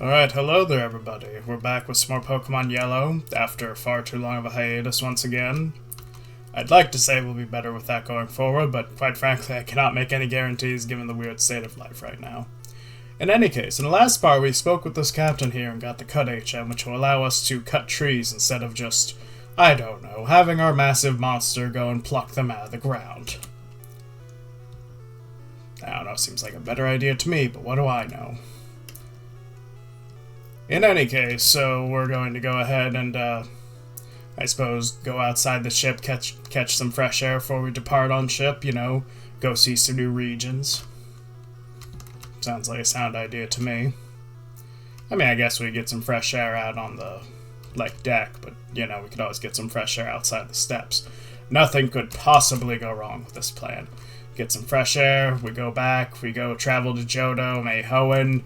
Alright, hello there everybody. We're back with some more Pokemon Yellow after far too long of a hiatus once again. I'd like to say we'll be better with that going forward, but quite frankly I cannot make any guarantees given the weird state of life right now. In any case, in the last part we spoke with this captain here and got the Cut HM, which will allow us to cut trees instead of just, I don't know, having our massive monster go and pluck them out of the ground. I don't know, seems like a better idea to me, but what do I know? In any case, so we're going to go ahead and, I suppose, go outside the ship, catch some fresh air before we depart on ship, you know, go see some new regions. Sounds like a sound idea to me. I mean, I guess we get some fresh air out on the, deck, but, you know, we could always get some fresh air outside the steps. Nothing could possibly go wrong with this plan. Get some fresh air, we go back, we go travel to Johto, Mayhoen.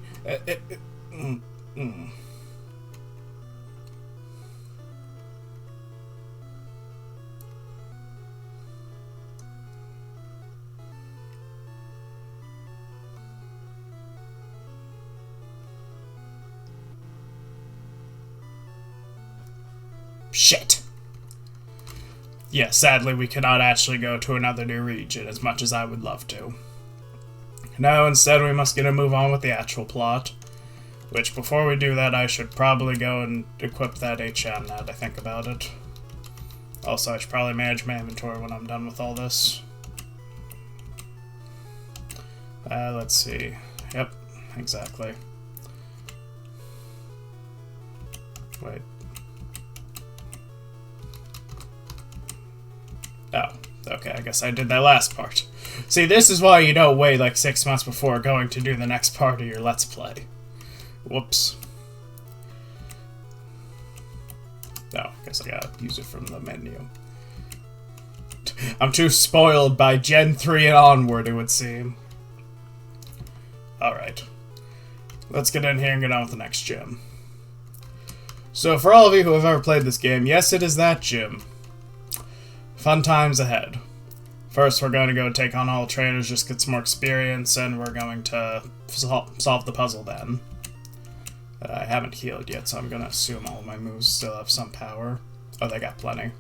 Shit! Yeah, sadly we cannot actually go to another new region as much as I would love to. No, instead we must get a move on with the actual plot. Which, before we do that, I should probably go and equip that HM now that I think about it. Also, I should probably manage my inventory when I'm done with all this. Let's see. Yep, exactly. Wait. Oh, okay, I guess I did that last part. See, this is why you don't wait like 6 months before going to do the next part of your Let's Play. Whoops. Oh, I guess I gotta use it from the menu. I'm too spoiled by Gen 3 and onward, it would seem. Alright. Let's get in here and get on with the next gym. So, for all of you who have ever played this game, yes, it is that gym. Fun times ahead. First, we're going to go take on all the trainers, just get some more experience, and we're going to solve the puzzle then. I haven't healed yet, so I'm going to assume all of my moves still have some power. Oh, they got plenty.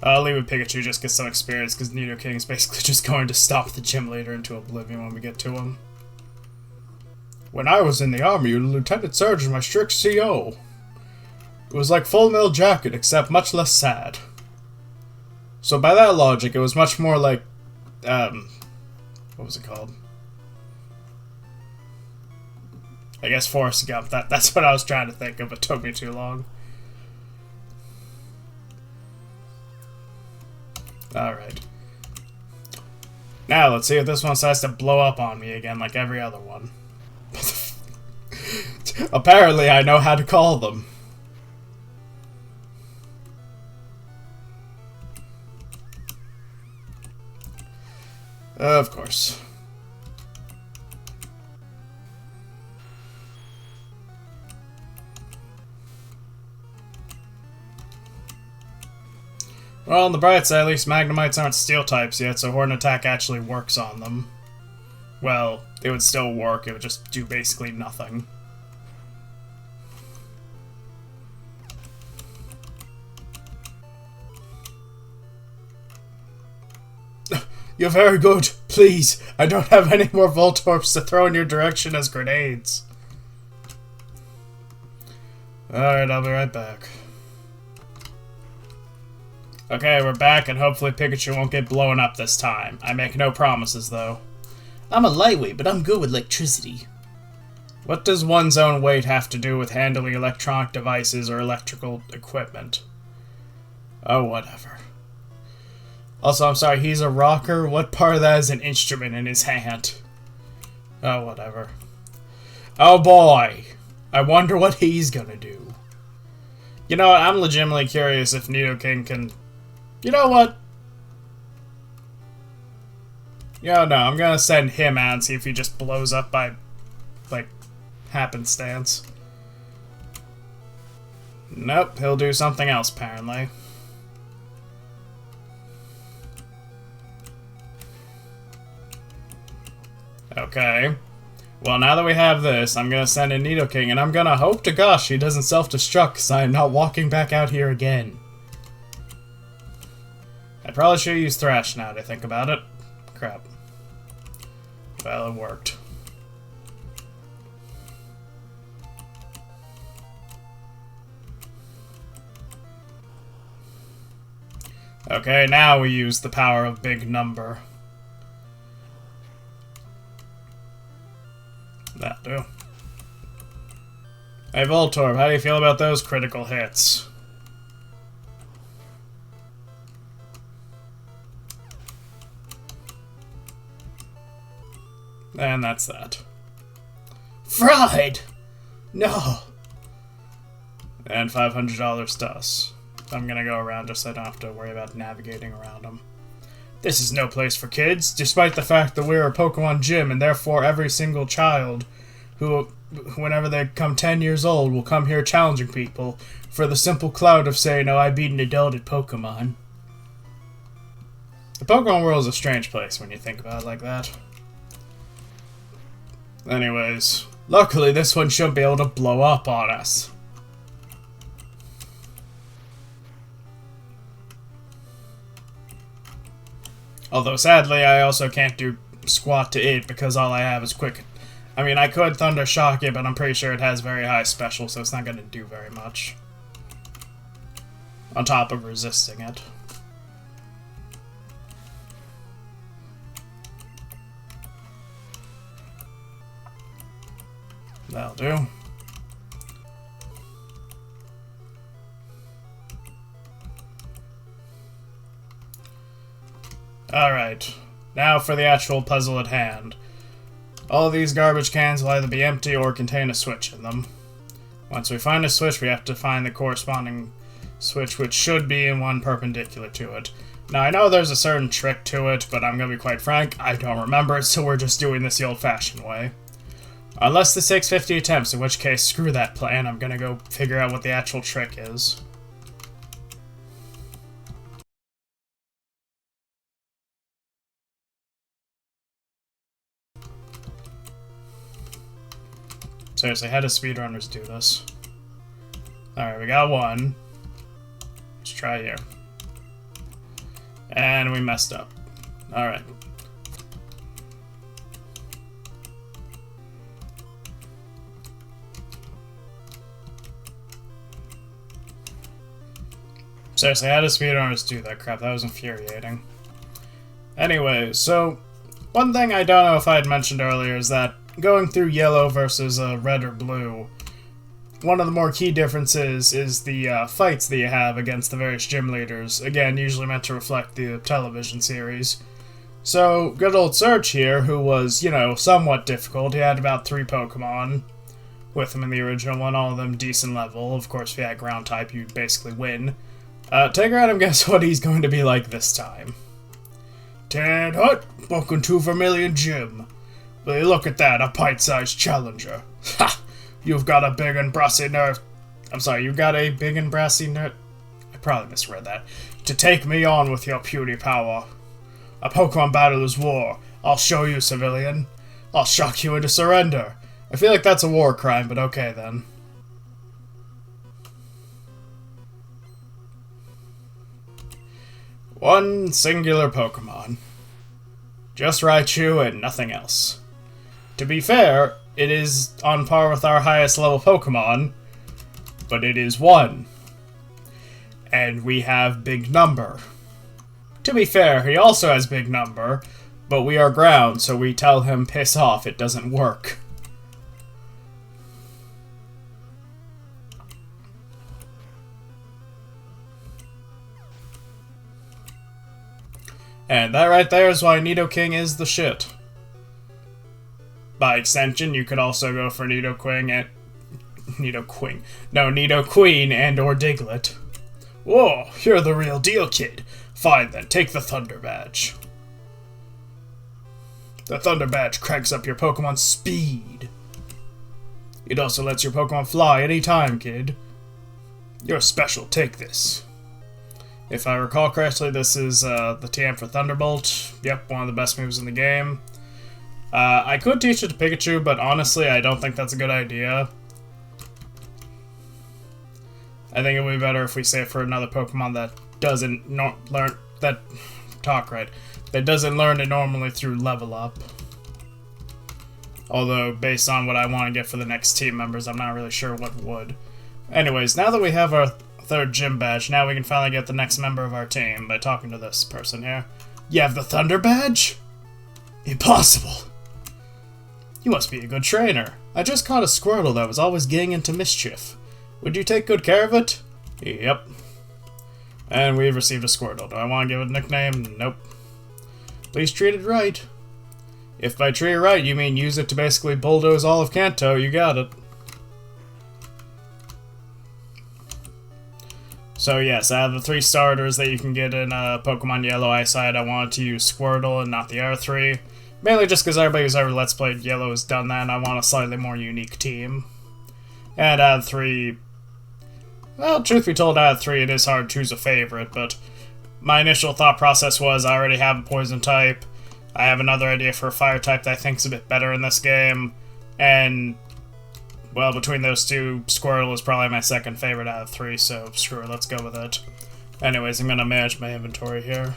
I'll leave with Pikachu, just get some experience, because Nidoking is basically just going to stomp the gym leader into oblivion when we get to him. When I was in the army, the lieutenant sergeant was my strict CO. It was like Full Metal Jacket, except much less sad. So by that logic, it was much more like, what was it called? I guess Forrest Gump. That's what I was trying to think of. It took me too long. Alright. Now, let's see if this one decides to blow up on me again like every other one. Apparently, I know how to call them. Of course. Well, on the bright side, at least Magnemites aren't steel types yet, so Horn Attack actually works on them. Well, it would still work, it would just do basically nothing. You're very good. Please, I don't have any more Voltorbs to throw in your direction as grenades. Alright, I'll be right back. Okay, we're back, and hopefully Pikachu won't get blown up this time. I make no promises, though. I'm a lightweight, but I'm good with electricity. What does one's own weight have to do with handling electronic devices or electrical equipment? Oh, whatever. Also, I'm sorry, he's a rocker? What part of that is an instrument in his hand? Oh, whatever. Oh boy! I wonder what he's gonna do. You know what, I'm legitimately curious if Nidoking can... You know what? Yeah, no, I'm gonna send him out and see if he just blows up by, like, happenstance. Nope, he'll do something else, apparently. Okay. Well, now that we have this, I'm gonna send in Nidoking, and I'm gonna hope to gosh he doesn't self-destruct, because I am not walking back out here again. I probably should use Thrash now to think about it. Crap. Well, it worked. Okay, now we use the power of big number. That'll do. Hey, Voltorb, how do you feel about those critical hits? And that's that. Fried! No! And $500 to us. I'm gonna go around just so I don't have to worry about navigating around them. This is no place for kids, despite the fact that we're a Pokemon gym, and therefore every single child who, whenever they come 10 years old, will come here challenging people for the simple clout of saying, oh, I beat an adult at Pokemon. The Pokemon world is a strange place when you think about it like that. Anyways, luckily this one shouldn't be able to blow up on us. Although, sadly, I also can't do squat to it because all I have is quick. I mean, I could Thunder Shock it, but I'm pretty sure it has very high special, so it's not going to do very much. On top of resisting it. That'll do. Alright, now for the actual puzzle at hand. All these garbage cans will either be empty or contain a switch in them. Once we find a switch, we have to find the corresponding switch, which should be in one perpendicular to it. Now, I know there's a certain trick to it, but I'm gonna be quite frank, I don't remember it, so we're just doing this the old-fashioned way. Unless this takes 50 attempts, in which case, screw that plan, I'm gonna go figure out what the actual trick is. Seriously, how do speedrunners do this? Alright, we got one. Let's try here. And we messed up. Alright. Seriously, how do speedrunners do that crap? That was infuriating. Anyway, so one thing I don't know if I had mentioned earlier is that going through yellow versus red or blue, one of the more key differences is the fights that you have against the various gym leaders. Again, usually meant to reflect the television series. So, good old Surge here, who was, you know, somewhat difficult. He had about 3 Pokemon with him in the original one, all of them decent level. Of course, if you had ground type, you'd basically win. Take a random guess what he's going to be like this time. Ted Hut, welcome to Vermilion Gym. Will you look at that, a pint-sized challenger. Ha! You've got a big and brassy nerve. I'm sorry, you've got a big and brassy nerve. I probably misread that. To take me on with your puny power. A Pokemon battle is war. I'll show you, civilian. I'll shock you into surrender. I feel like that's a war crime, but okay then. One singular Pokemon. Just Raichu and nothing else. To be fair, it is on par with our highest level Pokemon, but it is 1. And we have Big Number. To be fair, he also has Big Number, but we are ground, so we tell him piss off, it doesn't work. And that right there is why Nidoking is the shit. By extension, you could also go for Nidoqueen and... Nidoqueen and or Diglett. Whoa, you're the real deal, kid. Fine then, take the Thunder Badge. The Thunder Badge cranks up your Pokemon's speed. It also lets your Pokemon fly anytime, kid. You're special, take this. If I recall correctly, this is the TM for Thunderbolt. Yep, one of the best moves in the game. I could teach it to Pikachu, but honestly, I don't think that's a good idea. I think it would be better if we say it for another Pokemon that doesn't learn that that doesn't learn it normally through level up. Although, based on what I want to get for the next team members, I'm not really sure what would. Anyways, now that we have our third gym badge, now we can finally get the next member of our team by talking to this person here. You have the Thunder badge? Impossible! You must be a good trainer. I just caught a Squirtle that was always getting into mischief. Would you take good care of it? Yep. And we've received a Squirtle. Do I want to give it a nickname? Nope. Please treat it right. If by treat it right you mean use it to basically bulldoze all of Kanto, you got it. So yes, out of the 3 starters that you can get in Pokemon Yellow Eyesight, I wanted to use Squirtle and not the other 3. Mainly just because everybody who's ever Let's Played Yellow has done that, and I want a slightly more unique team. And out of 3... Well, truth be told, out of 3 it is hard to choose a favorite, but my initial thought process was I already have a Poison type, I have another idea for a Fire type that I think is a bit better in this game, and... well, between those two, Squirtle is probably my second favorite out of 3, so screw it, let's go with it. Anyways, I'm gonna manage my inventory here.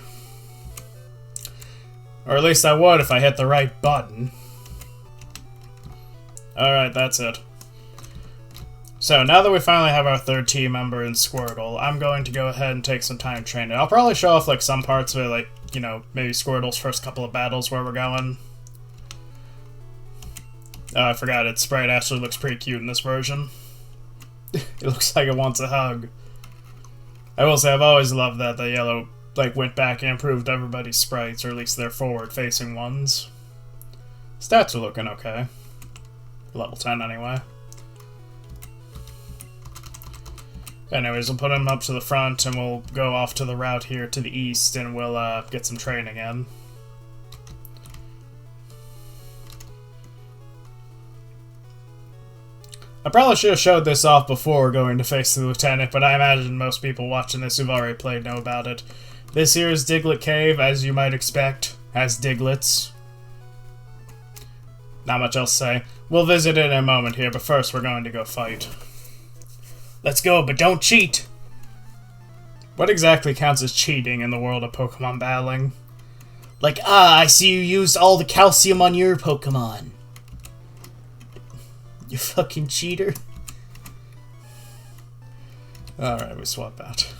Or at least I would if I hit the right button. Alright, that's it. So, now that we finally have our third team member in Squirtle, I'm going to go ahead and take some time training. I'll probably show off, like, some parts of it, like, you know, maybe Squirtle's first couple of battles where we're going. Oh, I forgot, its sprite actually looks pretty cute in this version. It looks like it wants a hug. I will say, I've always loved that the Yellow, like, went back and improved everybody's sprites, or at least their forward-facing ones. Stats are looking okay. Level 10, anyway. Anyways, we'll put him up to the front, and we'll go off to the route here to the east, and we'll, get some training in. I probably should have showed this off before going to face the Lieutenant, but I imagine most people watching this who've already played know about it. This here is Diglett Cave, as you might expect, has Diglets. Not much else to say. We'll visit it in a moment here, but first we're going to go fight. Let's go, but don't cheat! What exactly counts as cheating in the world of Pokemon battling? Like, I see you used all the calcium on your Pokemon. You fucking cheater. Alright, we swap out.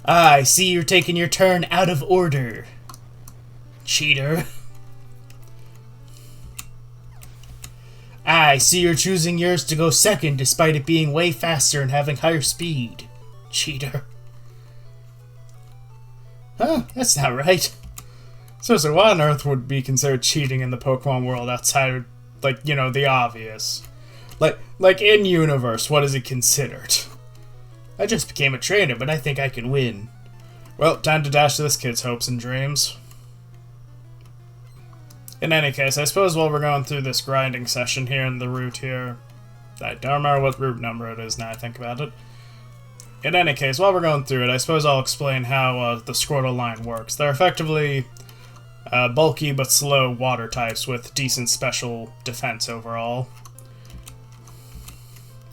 I see you're taking your turn out of order. Cheater. I see you're choosing yours to go second despite it being way faster and having higher speed. Cheater. Huh, that's not right. So what on earth would be considered cheating in the Pokemon world outside of, like, you know, the obvious? Like in universe, what is it considered? I just became a trainer, but I think I can win. Well, time to dash this kid's hopes and dreams. In any case, I suppose while we're going through this grinding session here in the route here, I don't remember what route number it is now I think about it. In any case, while we're going through it, I suppose I'll explain how the Squirtle line works. They're effectively bulky but slow water types with decent special defense overall.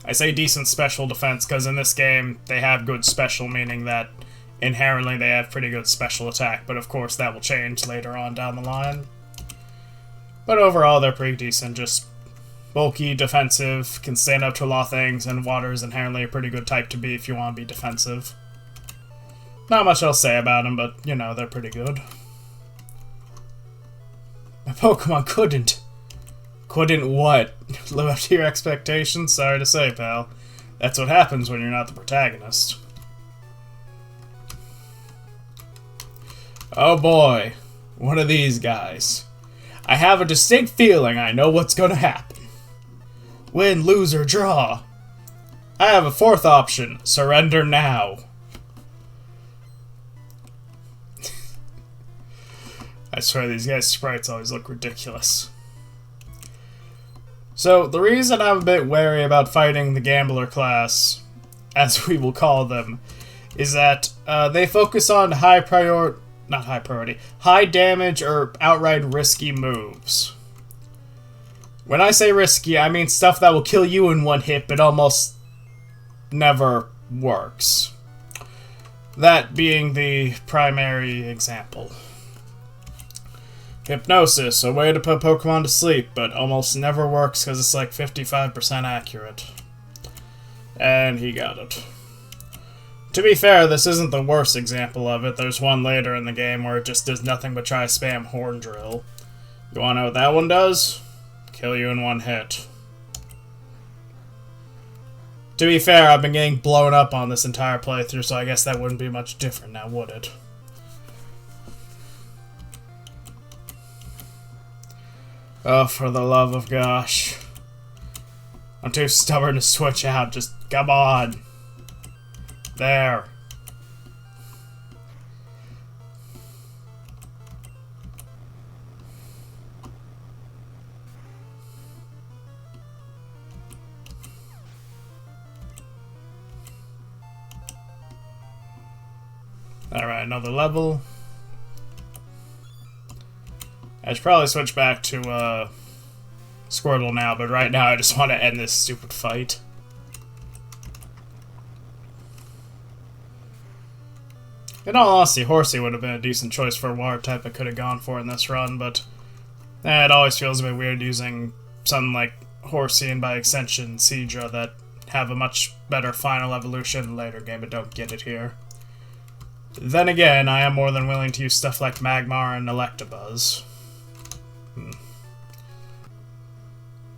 I say decent special defense because in this game they have good special, meaning that inherently they have pretty good special attack, but of course that will change later on down the line. But overall they're pretty decent, just bulky, defensive, can stand up to a lot of things, and water is inherently a pretty good type to be if you want to be defensive. Not much else to say about them, but, you know, they're pretty good. My Pokemon couldn't. Couldn't what? Live up to your expectations? Sorry to say, pal. That's what happens when you're not the protagonist. Oh boy. One of these guys. I have a distinct feeling I know what's gonna happen. Win, lose, or draw. I have a fourth option. Surrender now. I swear these guys' sprites always look ridiculous. So, the reason I'm a bit wary about fighting the Gambler class, as we will call them, is that they focus on high damage or outright risky moves. When I say risky, I mean stuff that will kill you in one hit, but almost never works. That being the primary example. Hypnosis, a way to put Pokemon to sleep, but almost never works because it's like 55% accurate. And he got it. To be fair, this isn't the worst example of it. There's one later in the game where it just does nothing but try to spam Horn Drill. You wanna know what that one does? Kill you in one hit. To be fair, I've been getting blown up on this entire playthrough, so I guess that wouldn't be much different now, would it? Oh, for the love of gosh. I'm too stubborn to switch out, just come on. There. Alright, another level. I should probably switch back to Squirtle now, but right now I just want to end this stupid fight. In all honesty, Horsey would have been a decent choice for a water type I could have gone for in this run, but it always feels a bit weird using something like Horsey and by extension Seadra that have a much better final evolution in the later game but don't get it here. Then again, I am more than willing to use stuff like Magmar and Electabuzz.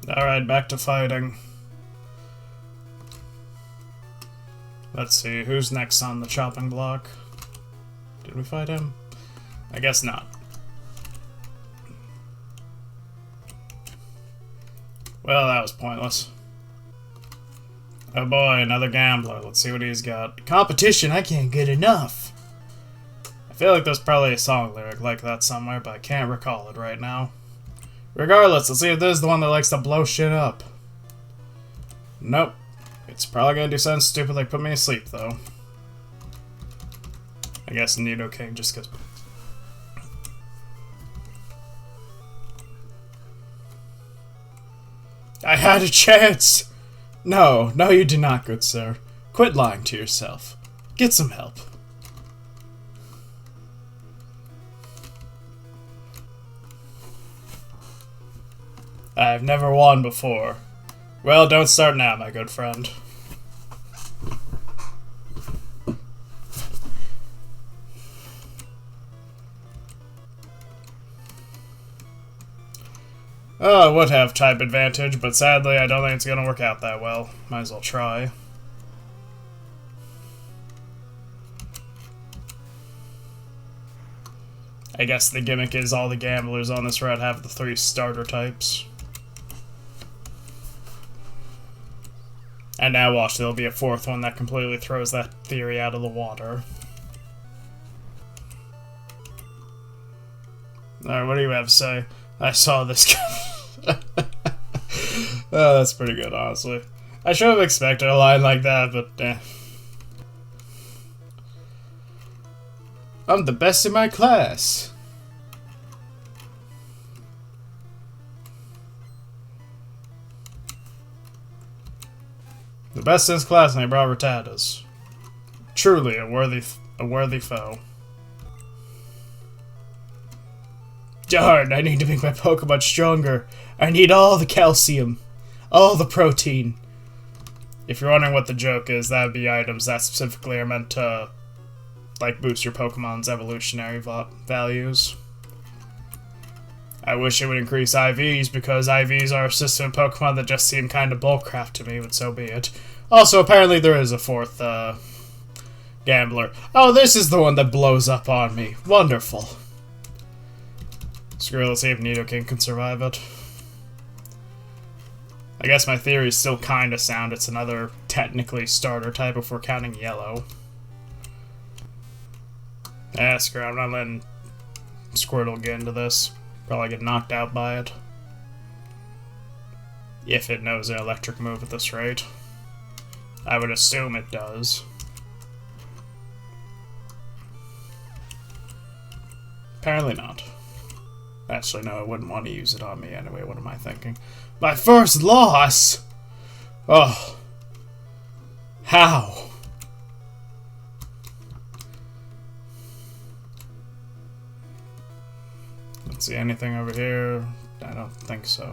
Alright, back to fighting. Let's see, who's next on the chopping block? Did we fight him? I guess not. Well, that was pointless. Oh boy, another gambler. Let's see what he's got. Competition, I can't get enough. I feel like there's probably a song lyric like that somewhere, but I can't recall it right now. Regardless, let's see if this is the one that likes to blow shit up. Nope. It's probably gonna do something stupid like put me to sleep, though. I guess Nidoking just cause... I had a chance! No, no you do not, good sir. Quit lying to yourself. Get some help. I've never won before. Well, don't start now, my good friend. Oh, I would have type advantage, but sadly I don't think it's gonna work out that well. Might as well try. I guess the gimmick is all the gamblers on this route have the 3 starter types. And now watch, there'll be a 4th one that completely throws that theory out of the water. Alright, what do you have to say? I saw this guy. Oh, that's pretty good, honestly. I should have expected a line like that, but eh. I'm the best in my class. The best in his class, and he brought Rattatas. Truly a worthy foe. Darn, I need to make my Pokemon stronger. I need all the calcium. All the protein. If you're wondering what the joke is, that would be items that specifically are meant to, like, boost your Pokemon's evolutionary values. I wish it would increase IVs, because IVs are a system of Pokemon that just seem kind of bullcrap to me, but so be it. Also, apparently there is a 4th, gambler. Oh, this is the one that blows up on me. Wonderful. Screw it, let's see if Nidoking can survive it. I guess my theory is still kinda sound. It's another, technically, starter type if we're counting yellow. Screw it, I'm not letting Squirtle get into this. Probably get knocked out by it. If it knows an electric move at this rate. I would assume it does. Apparently not. Actually, no, I wouldn't want to use it on me anyway. What am I thinking? My first loss? Oh. How? Let's see, anything over here? I don't think so.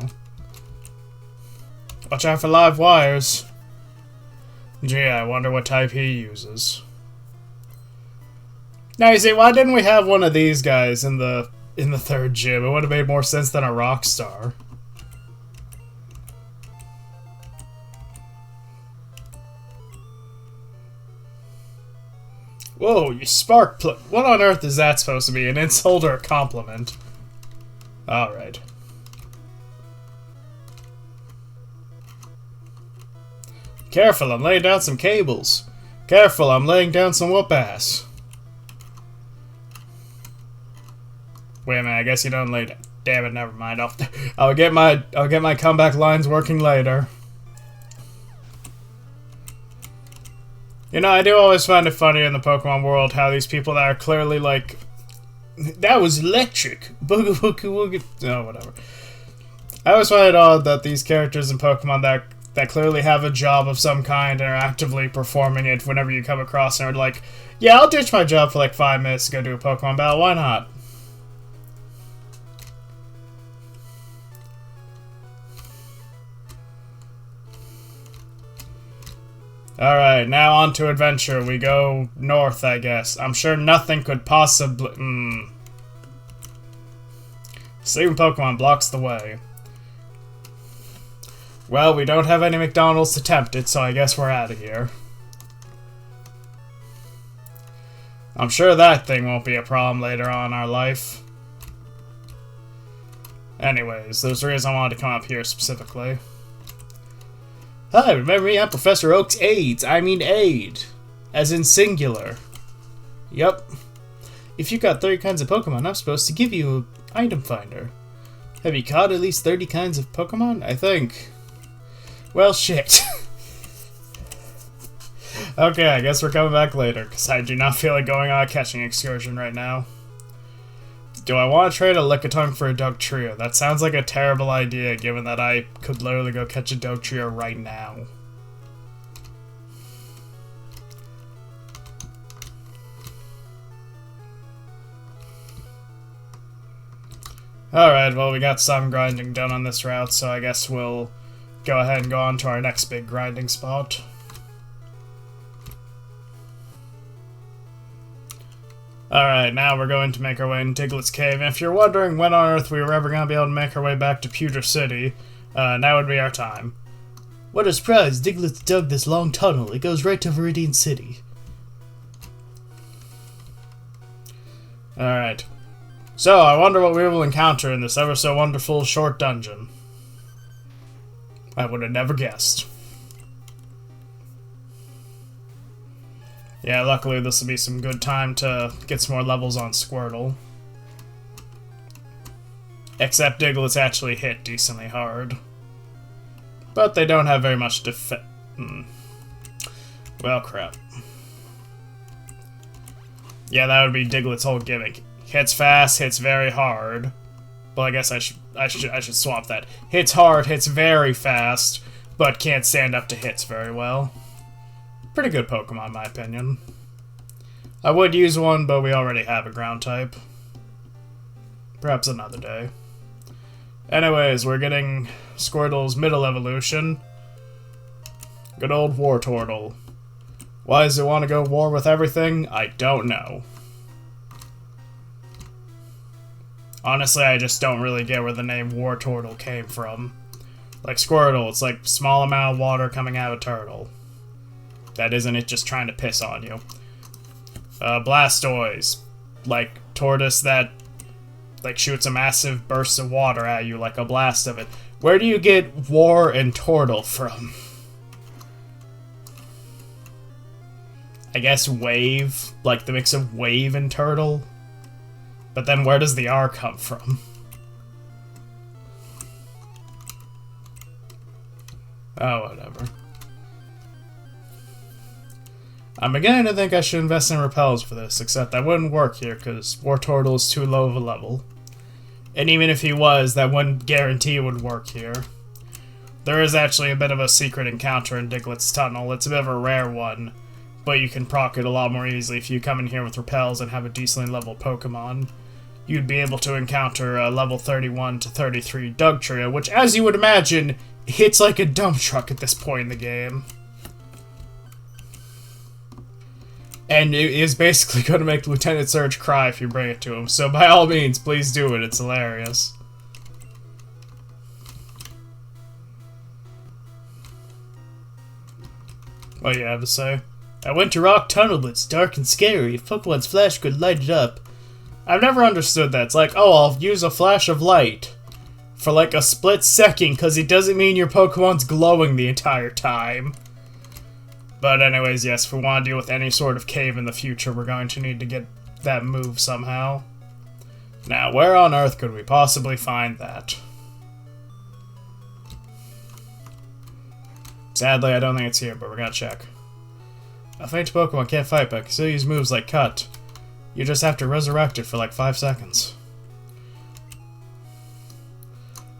Watch out for live wires. Gee, I wonder what type he uses. Now, you see, why didn't we have one of these guys in the third gym? It would have made more sense than a rock star. Whoa, you spark plug. What on earth is that supposed to be? An insult or a compliment? Alright. Careful, I'm laying down some cables. Careful, I'm laying down some whoop-ass. Wait a minute, I guess you don't lay down. Damn it, never mind. I'll get my comeback lines working later. You know, I do always find it funny in the Pokemon world how these people that are clearly like, that was electric. Booga booga wooga. Oh, whatever. I always find it odd that these characters in Pokemon that clearly have a job of some kind and are actively performing it whenever you come across and are like, yeah, I'll ditch my job for like 5 minutes to go do a Pokemon battle. Why not? Alright, now on to adventure. We go north, I guess. I'm sure nothing could possibly... Sleeping Pokemon blocks the way. Well, we don't have any McDonald's to tempt it, so I guess we're out of here. I'm sure that thing won't be a problem later on in our life. Anyways, there's the reason I wanted to come up here specifically. Hi, remember me? I'm Professor Oak's aides. I mean aid. As in singular. Yup. If you got 30 kinds of Pokemon, I'm supposed to give you an item finder. Have you caught at least 30 kinds of Pokemon? I think. Well, shit. Okay, I guess we're coming back later, because I do not feel like going on a catching excursion right now. Do I want to trade a Lickitung for a Dugtrio? That sounds like a terrible idea, given that I could literally go catch a Dugtrio right now. Alright, well, we got some grinding done on this route, so I guess we'll go ahead and go on to our next big grinding spot. Alright, now we're going to make our way in Diglett's Cave, and if you're wondering when on earth we were ever going to be able to make our way back to Pewter City, now would be our time. What a surprise, Diglett's dug this long tunnel. It goes right to Viridian City. Alright. So, I wonder what we will encounter in this ever so wonderful short dungeon. I would have never guessed. Yeah, luckily this will be some good time to get some more levels on Squirtle. Except Diglett's actually hit decently hard. But they don't have very much Well, crap. Yeah, that would be Diglett's whole gimmick. Hits fast, hits very hard. Well, I guess I should swap that. Hits hard, hits very fast, but can't stand up to hits very well. Pretty good Pokemon, in my opinion. I would use one, but we already have a ground type. Perhaps another day. Anyways, we're getting Squirtle's middle evolution. Good old Wartortle. Why does it want to go war with everything? I don't know. Honestly, I just don't really get where the name Wartortle came from. Like Squirtle, it's like small amount of water coming out of a turtle. That isn't it just trying to piss on you. Blastoise. Like tortoise that like shoots a massive burst of water at you like a blast of it. Where do you get war and turtle from? I guess wave, like the mix of wave and turtle. But then where does the R come from? Oh, whatever. I'm beginning to think I should invest in repels for this, except that wouldn't work here because Wartortle is too low of a level. And even if he was, that wouldn't guarantee it would work here. There is actually a bit of a secret encounter in Diglett's Tunnel. It's a bit of a rare one, but you can proc it a lot more easily if you come in here with repels and have a decently leveled Pokemon. You'd be able to encounter a level 31 to 33 Dugtrio, which, as you would imagine, hits like a dump truck at this point in the game. And it is basically going to make Lieutenant Surge cry if you bring it to him, so by all means, please do it, it's hilarious. What do you have to say? I went to Rock Tunnel, but it's dark and scary. If Pokemon's flash could light it up. I've never understood that. It's like, oh, I'll use a flash of light for like a split second, because it doesn't mean your Pokemon's glowing the entire time. But anyways, yes, if we want to deal with any sort of cave in the future, we're going to need to get that move somehow. Now, where on Earth could we possibly find that? Sadly, I don't think it's here, but we're gonna check. A faint Pokemon can't fight, but can still use moves like Cut. You just have to resurrect it for like 5 seconds.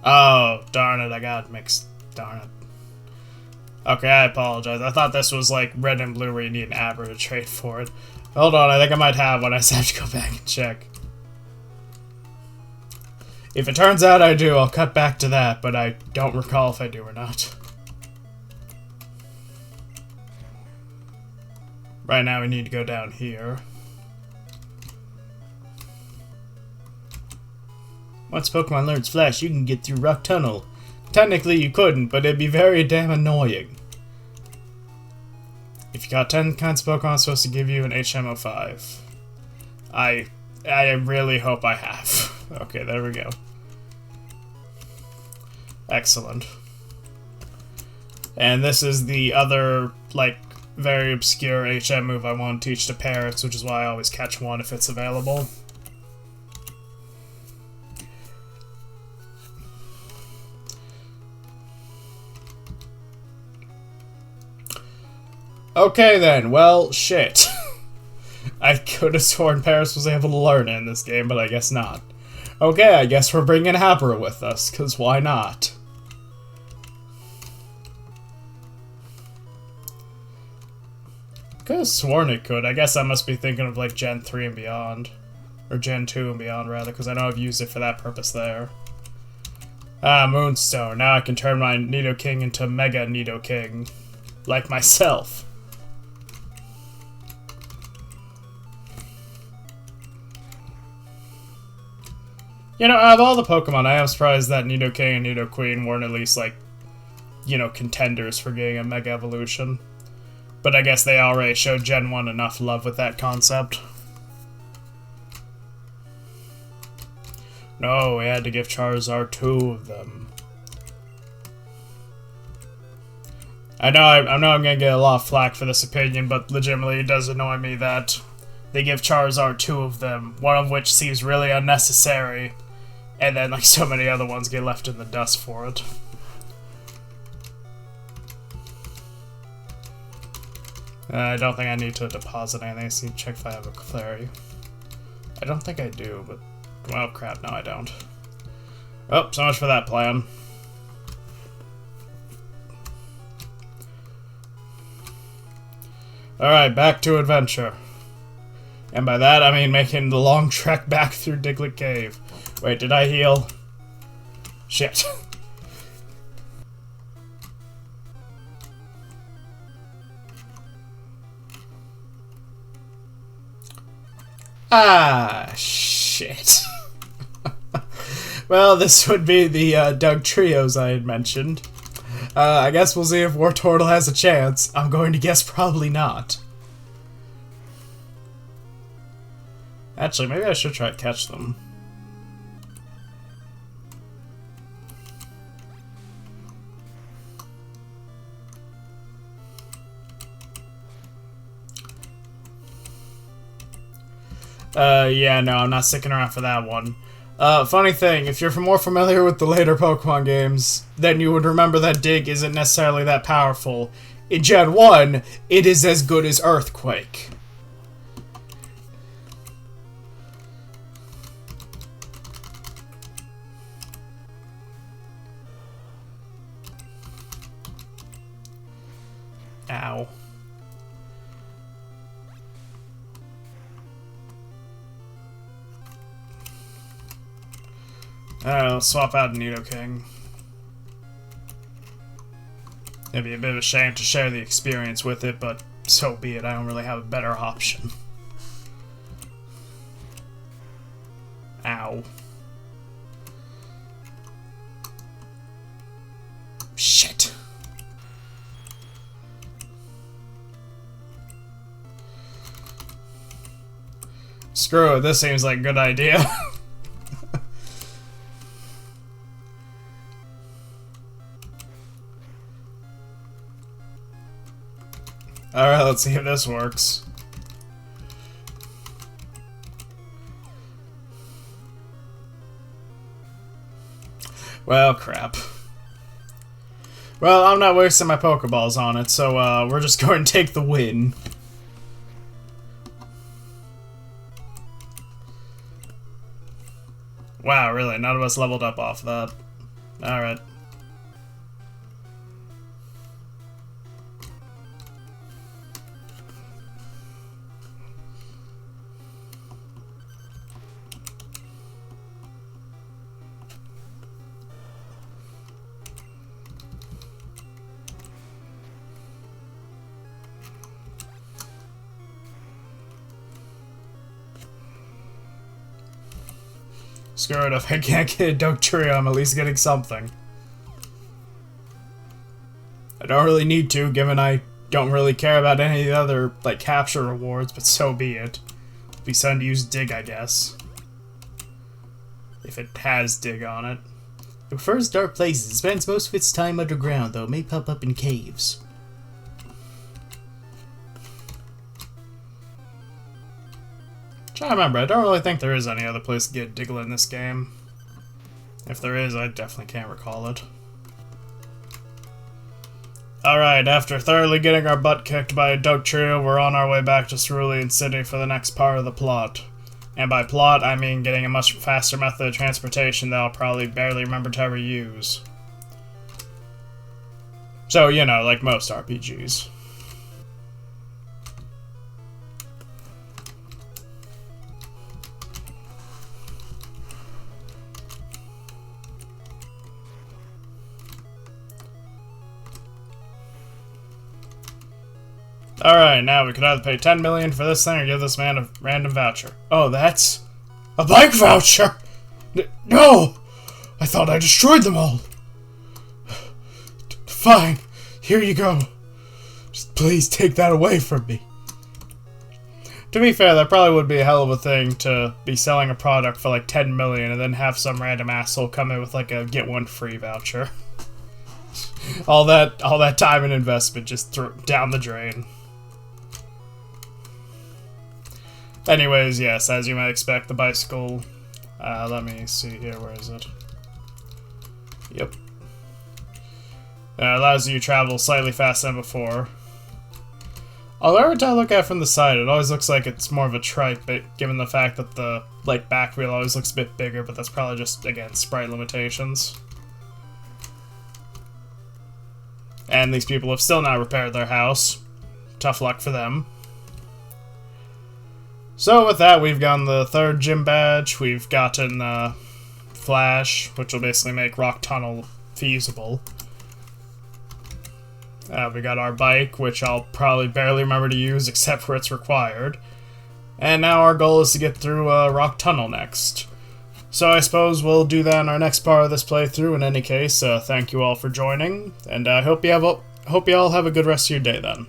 Oh, darn it, I got mixed. Darn it. Okay, I apologize. I thought this was like Red and Blue where you need an Abra to trade for it. Hold on, I think I might have one. I just have to go back and check. If it turns out I do, I'll cut back to that, but I don't recall if I do or not. Right now we need to go down here. Once Pokemon learns Flash, you can get through Rock Tunnel. Technically you couldn't, but it'd be very damn annoying. If you got 10 kinds of Pokemon, it's supposed to give you an HM05. I really hope I have. Okay, there we go. Excellent. And this is the other, like, very obscure HM move I want to teach to parrots, which is why I always catch one if it's available. Okay then, well, shit. I could have sworn Paris was able to learn it in this game, but I guess not. Okay, I guess we're bringing Abra with us, because why not? Could have sworn it could. I guess I must be thinking of like Gen 3 and beyond. Or Gen 2 and beyond, rather, because I know I've used it for that purpose there. Ah, Moonstone. Now I can turn my Nidoking into Mega Nidoking. Like myself. You know, out of all the Pokemon, I am surprised that Nidoking and Nidoqueen weren't at least, like, you know, contenders for getting a Mega Evolution. But I guess they already showed Gen 1 enough love with that concept. No, we had to give Charizard 2 of them. I know I'm gonna get a lot of flack for this opinion, but legitimately it does annoy me that they give Charizard 2 of them, one of which seems really unnecessary, and then like so many other ones get left in the dust for it. I don't think I need to deposit anything. I just need to check if I have a Clary. I don't think I do, but well, crap, no I don't. Oh, so much for that plan. Alright, back to adventure. And by that, I mean making the long trek back through Diglett Cave. Wait, did I heal? Shit. Ah, shit. Well, this would be the Dugtrios I had mentioned. I guess we'll see if Wartortle has a chance. I'm going to guess probably not. Actually, maybe I should try to catch them. Yeah, no, I'm not sticking around for that one. Funny thing, if you're more familiar with the later Pokemon games, then you would remember that Dig isn't necessarily that powerful, in Gen 1, it is as good as Earthquake. Ow. Let's swap out Nidoking. It'd be a bit of a shame to share the experience with it, but so be it. I don't really have a better option. Ow. Shit. Screw it, this seems like a good idea. Alright, let's see if this works. Well, crap. Well, I'm not wasting my Pokeballs on it, so we're just going to take the win. Wow, really? None of us leveled up off that. Alright. Screw it, if I can't get a Dugtrio, I'm at least getting something. I don't really need to, given I don't really care about any of the other, like, capture rewards, but so be it. Be something to use Dig, I guess. If it has Dig on it. It prefers dark places. It spends most of its time underground, though it may pop up in caves. Trying to remember, I don't really think there is any other place to get Diglett in this game. If there is, I definitely can't recall it. Alright, after thoroughly getting our butt kicked by a Dugtrio, we're on our way back to Cerulean City for the next part of the plot. And by plot, I mean getting a much faster method of transportation that I'll probably barely remember to ever use. So, you know, like most RPGs. Alright, now we could either pay 10 million for this thing or give this man a random voucher. Oh, that's a bike voucher! No! I thought I destroyed them all! Fine, here you go. Just please take that away from me. To be fair, that probably would be a hell of a thing to be selling a product for like 10 million and then have some random asshole come in with like a get one free voucher. all that time and investment just down the drain. Anyways, yes, as you might expect, the bicycle, let me see here, where is it? Yep. Allows you to travel slightly faster than before. Although every time I look at it from the side, it always looks like it's more of a trike, but given the fact that the, like, back wheel always looks a bit bigger, but that's probably just, again, sprite limitations. And these people have still not repaired their house. Tough luck for them. So with that, we've gotten the third gym badge, we've gotten Flash, which will basically make Rock Tunnel feasible. We got our bike, which I'll probably barely remember to use except where it's required. And now our goal is to get through Rock Tunnel next. So I suppose we'll do that in our next part of this playthrough. In any case, thank you all for joining, and I hope you all have a good rest of your day then.